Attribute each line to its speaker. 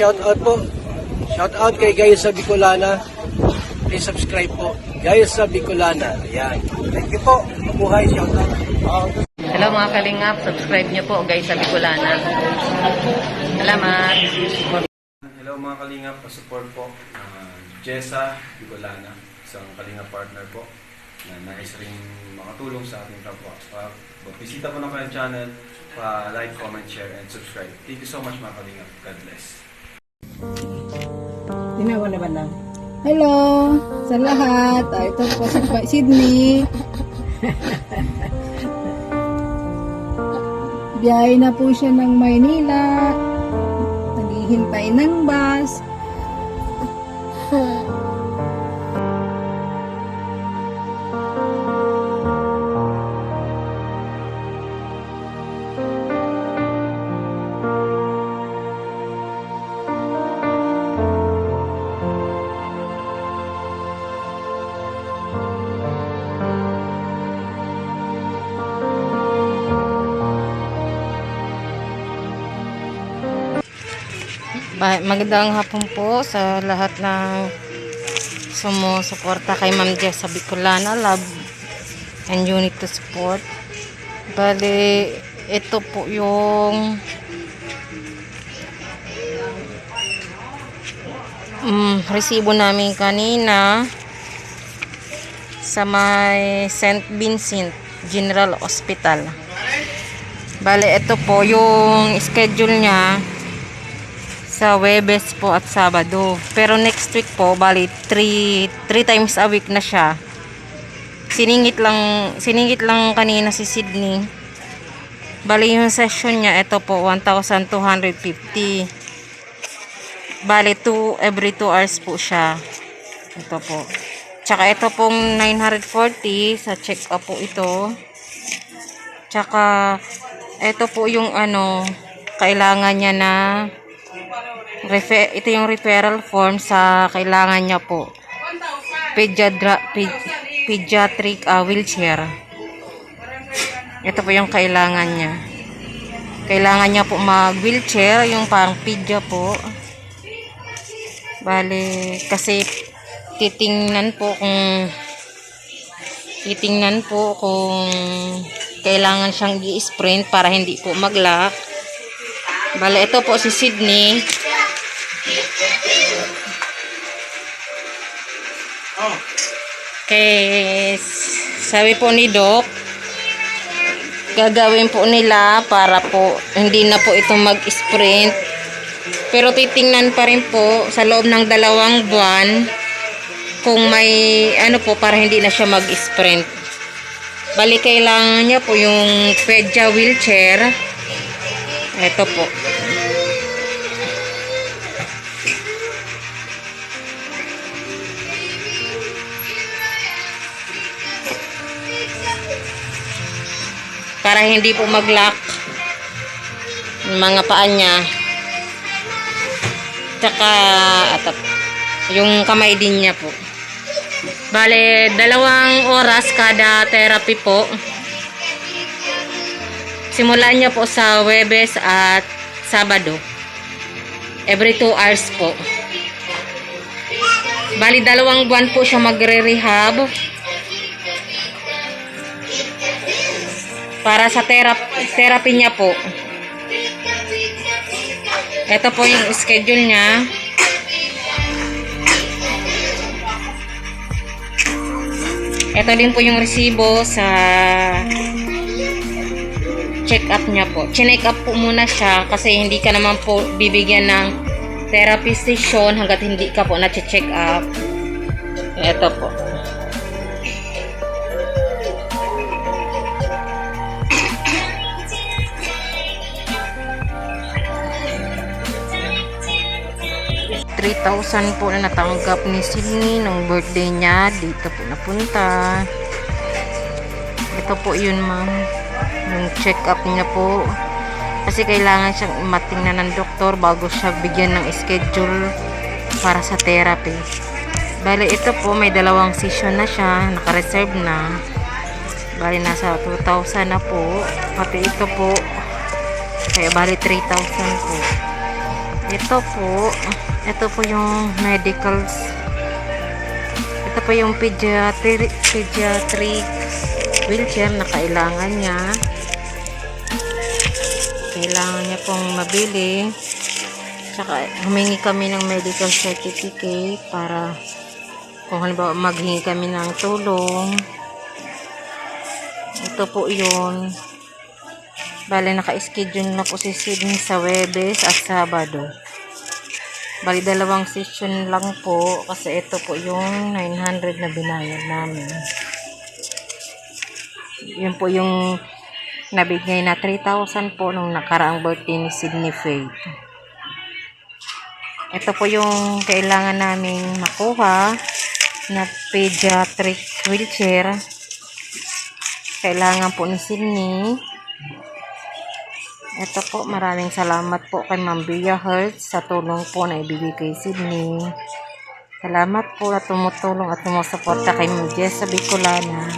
Speaker 1: shout out po. Shout out kay Gayus sa Bicolana. Please subscribe po. Gayus sa Bicolana. Ayan. Thank you po. Mabuhay. Shout out.
Speaker 2: Hello mga kalingap, subscribe nyo po guys sa Bicolana. Salamat.
Speaker 3: Hello mga kalingap, support po. Jessa Bicolana, isang kalingap partner po na nais ring makatulong sa ating kapwa. Bisita po ng kanyang channel, like, comment, share, and subscribe. Thank you so much mga kalingap. God bless.
Speaker 4: Tinawa na ba lang? Hello sa lahat. Ito po si Sydney. Biyahe na po siya ng Maynila. Naghihintay ng bus.
Speaker 2: Magandang hapon po sa lahat ng sumusuporta kay Ma'am Jess sa Bicolana. Love and unit to support. Bali, ito po yung resibo namin kanina sa may St. Vincent General Hospital. Bali, ito po yung schedule niya sa Webes po at Sabado. Pero next week po, bali 3 times a week na siya. Siningit lang kanina si Sydney. Bali yung session niya, ito po 1,250. Bali every 2 hours po siya. Ito po. Tsaka ito pong 940 sa check up po ito. Tsaka ito po yung kailangan niya na ito yung referral form sa kailangan niya po. Pediatric wheelchair. Ito po yung kailangan niya. Kailangan niya po mag-wheelchair, yung parang pedya po. Bale, kasi titingnan po kung kailangan siyang i-sprint para hindi po mag-lock. Bale, ito po si Sydney. Okay, sabi po ni Doc, gagawin po nila para po hindi na po ito mag-sprint. Pero titingnan pa rin po sa loob ng 2 buwan kung may po para hindi na siya mag-sprint. Bali, kailangan niya po yung pedya wheelchair. Ito po. Para hindi po mag-lock yung mga paa niya. Tsaka yung kamay din niya po. Bale, 2 oras kada therapy po. Simulan niya po sa Webes at Sabado. Every 2 hours po. Bali, 2 buwan po siya magre-rehab. Para sa therapy niya po. Ito po yung schedule niya. Ito din po yung resibo sa check-up niya po. Check up po muna siya kasi hindi ka naman po bibigyan ng therapy session hanggat hindi ka po na-check up. Ito po. $3,000 po na natanggap ni Sydney ng birthday niya. Dito po napunta. Ito po yun, ma'am. Yung check-up niya po. Kasi kailangan siyang matingnan ng doktor bago siya bigyan ng schedule para sa therapy. Bali, ito po, may 2 session na siya. Naka-reserve na. Bali, nasa 2,000 na po. Pati ito po. Kaya bali, 3,000 po. Ito po yung medicals. Ito po yung pediatric wheelchair na kailangan niya. Kailangan niya pong mabili. Tsaka humingi kami ng medical certificate para kung halimbawa maghingi kami ng tulong. Ito po yun. Bale, naka-schedule na po si Sydney sa Webes at Sabado. Bali, 2 session lang po kasi ito po yung 900 na binayad namin. Yun po yung nabigay na 3,000 po nung nakaraang birthday ni Sydney Faith. Ito po yung kailangan naming makuha na pediatric wheelchair. Kailangan po ni Sydney. Ito po, maraming salamat po kay Ma'am Bia Hertz sa tulong po na ibigay kay Sydney. Salamat po na tumutulong at tumusuporta kay Ma'am Jessa Bicolana.